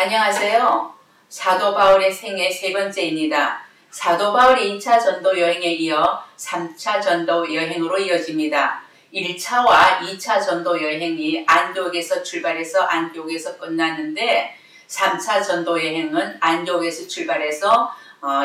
안녕하세요. 사도 바울의 생애 세 번째입니다. 사도 바울의 2차 전도 여행에 이어 3차 전도 여행으로 이어집니다. 1차와 2차 전도 여행이 안디옥에서 출발해서 안디옥에서 끝나는데 3차 전도 여행은 안디옥에서 출발해서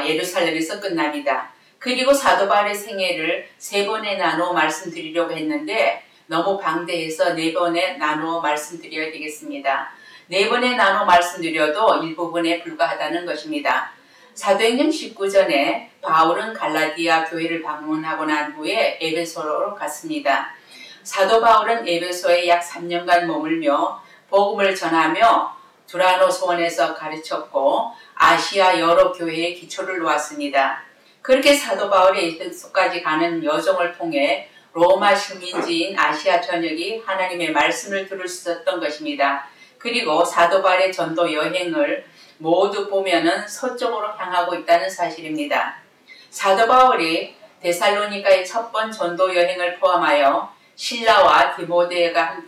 예루살렘에서 끝납니다. 그리고 사도 바울의 생애를 세 번에 나누어 말씀드리려고 했는데 너무 방대해서 네 번에 나누어 말씀드려야 되겠습니다. 네 번에 나눠 말씀드려도 일부분에 불과하다는 것입니다. 사도행전 19전에 바울은 갈라디아 교회를 방문하고 난 후에 에베소로 갔습니다. 사도 바울은 에베소에 약 3년간 머물며 복음을 전하며 두라노 소원에서 가르쳤고 아시아 여러 교회에 기초를 놓았습니다. 그렇게 사도 바울이 에베소까지 가는 여정을 통해 로마 식민지인 아시아 전역이 하나님의 말씀을 들을 수 있었던 것입니다. 그리고 사도 바울의 전도 여행을 모두 보면은 서쪽으로 향하고 있다는 사실입니다. 사도 바울이 데살로니가의 첫 번 전도 여행을 포함하여 실라와 디모데가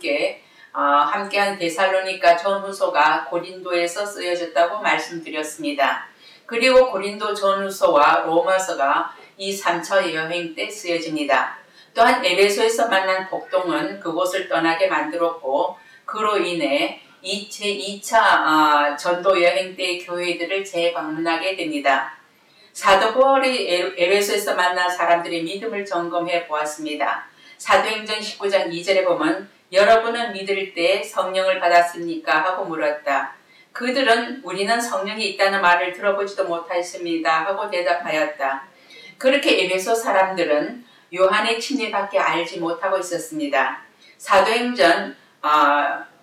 함께한 데살로니가 전후서가 고린도에서 쓰여졌다고 말씀드렸습니다. 그리고 고린도 전후서와 로마서가 이 3차 여행 때 쓰여집니다. 또한 에베소에서 만난 복동은 그곳을 떠나게 만들었고 그로 인해 제2차 전도 여행 때 교회들을 재방문하게 됩니다. 사도 바울이 에베소에서 만난 사람들의 믿음을 점검해 보았습니다. 사도행전 19장 2절에 보면 여러분은 믿을 때 성령을 받았습니까? 하고 물었다. 그들은 우리는 성령이 있다는 말을 들어보지도 못했습니다. 하고 대답하였다. 그렇게 에베소 사람들은 요한의 침례밖에 알지 못하고 있었습니다. 사도행전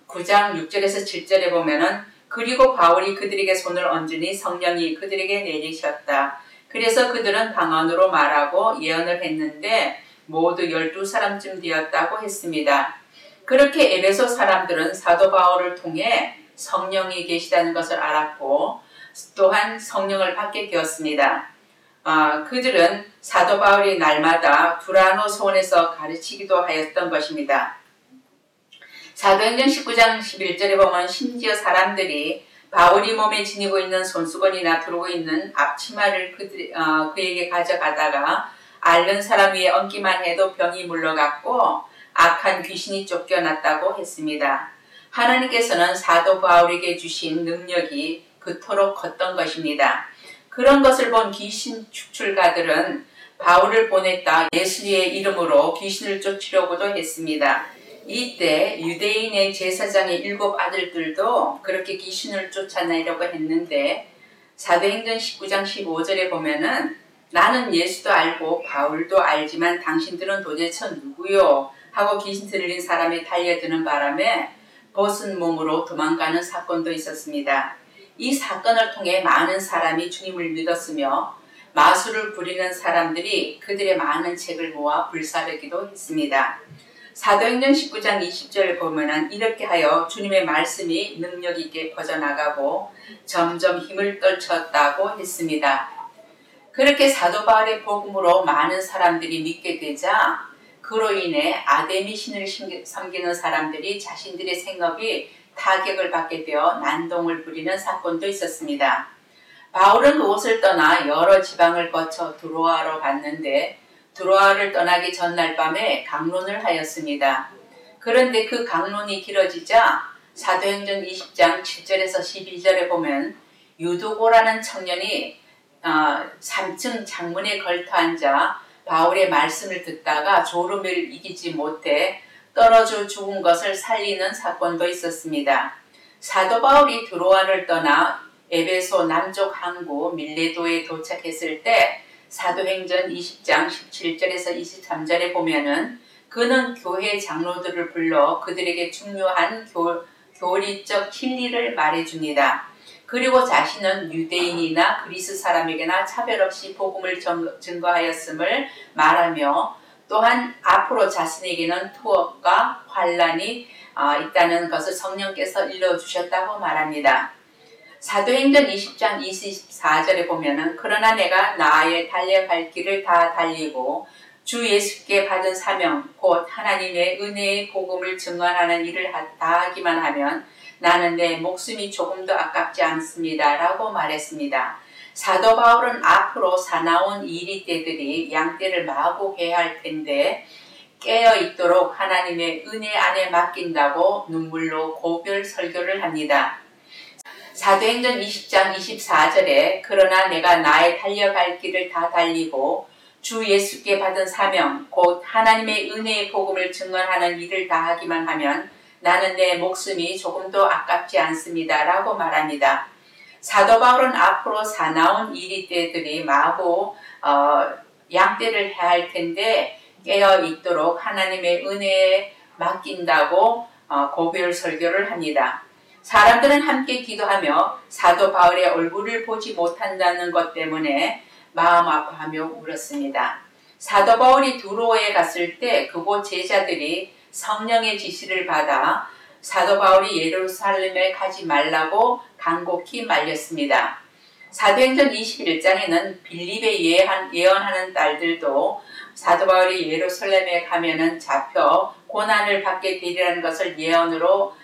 9장 6절에서 7절에 보면은 그리고 바울이 그들에게 손을 얹으니 성령이 그들에게 내리셨다. 그래서 그들은 방언으로 말하고 예언을 했는데 모두 12사람쯤 되었다고 했습니다. 그렇게 에베소 사람들은 사도 바울을 통해 성령이 계시다는 것을 알았고 또한 성령을 받게 되었습니다. 그들은 사도 바울이 날마다 두라노 소원에서 가르치기도 하였던 것입니다. 사도행전 19장 11절에 보면 심지어 사람들이 바울이 몸에 지니고 있는 손수건이나 두르고 있는 앞치마를 그에게 가져가다가 앓는 사람 위에 얹기만 해도 병이 물러갔고 악한 귀신이 쫓겨났다고 했습니다. 하나님께서는 사도 바울에게 주신 능력이 그토록 컸던 것입니다. 그런 것을 본 귀신 축출가들은 바울을 보냈다 예수의 이름으로 귀신을 쫓으려고도 했습니다. 이때 유대인의 제사장의 7 아들들도 그렇게 귀신을 쫓아내려고 했는데 사도행전 19장 15절에 보면은 나는 예수도 알고 바울도 알지만 당신들은 도대체 누구요? 하고 귀신 들린 사람이 달려드는 바람에 벗은 몸으로 도망가는 사건도 있었습니다. 이 사건을 통해 많은 사람이 주님을 믿었으며 마술을 부리는 사람들이 그들의 많은 책을 모아 불사르기도 했습니다. 사도행전 19장 20절을 보면은 이렇게 하여 주님의 말씀이 능력 있게 퍼져나가고 점점 힘을 떨쳤다고 했습니다. 그렇게 사도 바울의 복음으로 많은 사람들이 믿게 되자 그로 인해 아데미 신을 섬기는 사람들이 자신들의 생업이 타격을 받게 되어 난동을 부리는 사건도 있었습니다. 바울은 그곳을 떠나 여러 지방을 거쳐 드로아로 갔는데 드로아를 떠나기 전날 밤에 강론을 하였습니다. 그런데 그 강론이 길어지자 사도행전 20장 7절에서 12절에 보면 유두고라는 청년이 3층 창문에 걸터 앉아 바울의 말씀을 듣다가 졸음을 이기지 못해 떨어져 죽은 것을 살리는 사건도 있었습니다. 사도 바울이 드로아를 떠나 에베소 남쪽 항구 밀레도에 도착했을 때 사도행전 20장 17절에서 23절에 보면은 그는 교회 장로들을 불러 그들에게 중요한 교리적 진리를 말해줍니다. 그리고 자신은 유대인이나 그리스 사람에게나 차별 없이 복음을 증거하였음을 말하며 또한 앞으로 자신에게는 투옥과 환란이 있다는 것을 성령께서 일러주셨다고 말합니다. 사도행전 20장 24절에 보면은 그러나 내가 나의 달려갈 길을 다 달리고 주 예수께 받은 사명 곧 하나님의 은혜의 복음을 증언하는 일을 다 하기만 하면 나는 내 목숨이 조금도 아깝지 않습니다. 라고 말했습니다. 사도 바울은 앞으로 사나운 이리 때들이 양떼를 마구 해야 할 텐데 깨어있도록 하나님의 은혜 안에 맡긴다고 눈물로 고별 설교를 합니다. 사도행전 20장 24절에 그러나 내가 나의 달려갈 길을 다 달리고 주 예수께 받은 사명 곧 하나님의 은혜의 복음을 증언하는 일을 다 하기만 하면 나는 내 목숨이 조금도 아깝지 않습니다. 라고 말합니다. 사도 바울은 앞으로 사나운 이리 때들이 마구 양떼를 해야 할 텐데 깨어있도록 하나님의 은혜에 맡긴다고 고별 설교를 합니다. 사람들은 함께 기도하며 사도 바울의 얼굴을 보지 못한다는 것 때문에 마음 아파하며 울었습니다. 사도 바울이 두로에 갔을 때 그곳 제자들이 성령의 지시를 받아 사도 바울이 예루살렘에 가지 말라고 간곡히 말렸습니다. 사도행전 21장에는 빌립에 예언하는 딸들도 사도 바울이 예루살렘에 가면은 잡혀 고난을 받게 되리라는 것을 예언으로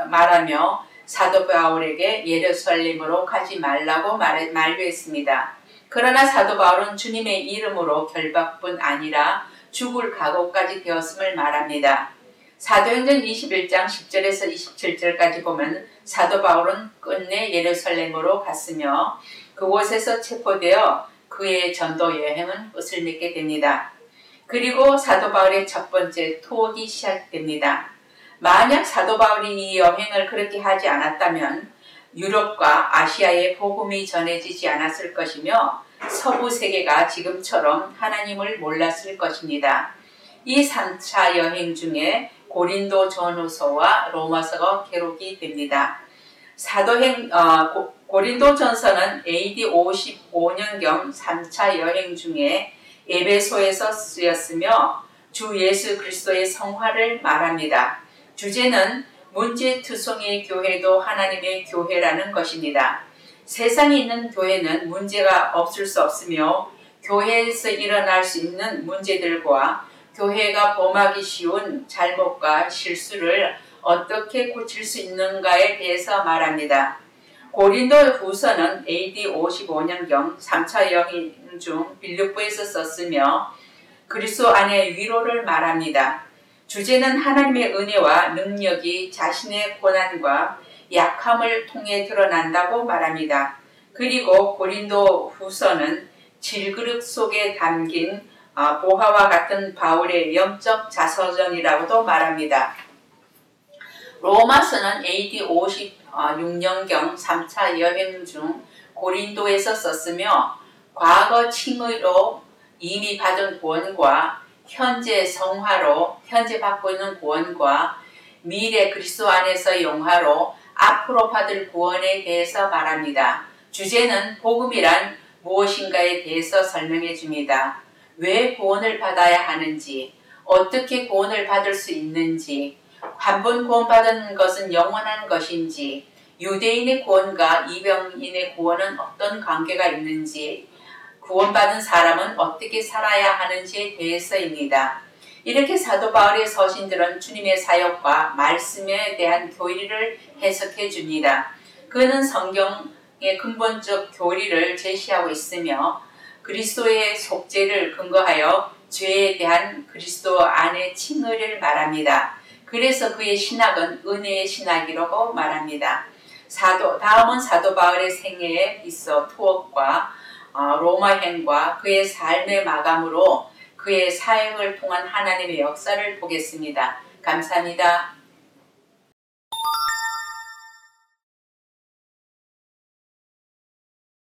말하며 사도 바울에게 예루살렘으로 가지 말라고 만류했습니다. 그러나 사도 바울은 주님의 이름으로 결박뿐 아니라 죽을 각오까지 되었음을 말합니다. 사도행전 21장 10절에서 27절까지 보면 사도 바울은 끝내 예루살렘으로 갔으며 그곳에서 체포되어 그의 전도 여행은 끝을 맺게 됩니다. 그리고 사도 바울의 첫 번째 투옥이 시작됩니다. 만약 사도 바울이 이 여행을 그렇게 하지 않았다면 유럽과 아시아에 복음이 전해지지 않았을 것이며 서부 세계가 지금처럼 하나님을 몰랐을 것입니다. 이 3차 여행 중에 고린도 전후서와 로마서가 기록이 됩니다. 고린도 전서는 AD 55년경 3차 여행 중에 에베소에서 쓰였으며 주 예수 그리스도의 성화를 말합니다. 주제는 문제투성이의 교회도 하나님의 교회라는 것입니다. 세상에 있는 교회는 문제가 없을 수 없으며 교회에서 일어날 수 있는 문제들과 교회가 범하기 쉬운 잘못과 실수를 어떻게 고칠 수 있는가에 대해서 말합니다. 고린도 후서는 AD 55년경 3차 여행 중 빌립보에서 썼으며 그리스도 안의 위로를 말합니다. 주제는 하나님의 은혜와 능력이 자신의 고난과 약함을 통해 드러난다고 말합니다. 그리고 고린도 후서는 질그릇 속에 담긴 보화와 같은 바울의 영적 자서전이라고도 말합니다. 로마서는 AD 56년경 3차 여행 중 고린도에서 썼으며 과거 칭의로 이미 받은 구원과 현재 성화로 현재 받고 있는 구원과 미래 그리스도 안에서 영화로 앞으로 받을 구원에 대해서 말합니다. 주제는 복음이란 무엇인가에 대해서 설명해 줍니다. 왜 구원을 받아야 하는지, 어떻게 구원을 받을 수 있는지, 한 번 구원받은 것은 영원한 것인지, 유대인의 구원과 이방인의 구원은 어떤 관계가 있는지, 구원받은 사람은 어떻게 살아야 하는지에 대해서입니다. 이렇게 사도 바울의 서신들은 주님의 사역과 말씀에 대한 교리를 해석해 줍니다. 그는 성경의 근본적 교리를 제시하고 있으며 그리스도의 속죄를 근거하여 죄에 대한 그리스도 안의 칭의를 말합니다. 그래서 그의 신학은 은혜의 신학이라고 말합니다. 다음은 사도 바울의 생애에 있어 투옥과 로마행과 그의 삶의 마감으로 그의 사역을 통한 하나님의 역사를 보겠습니다. 감사합니다.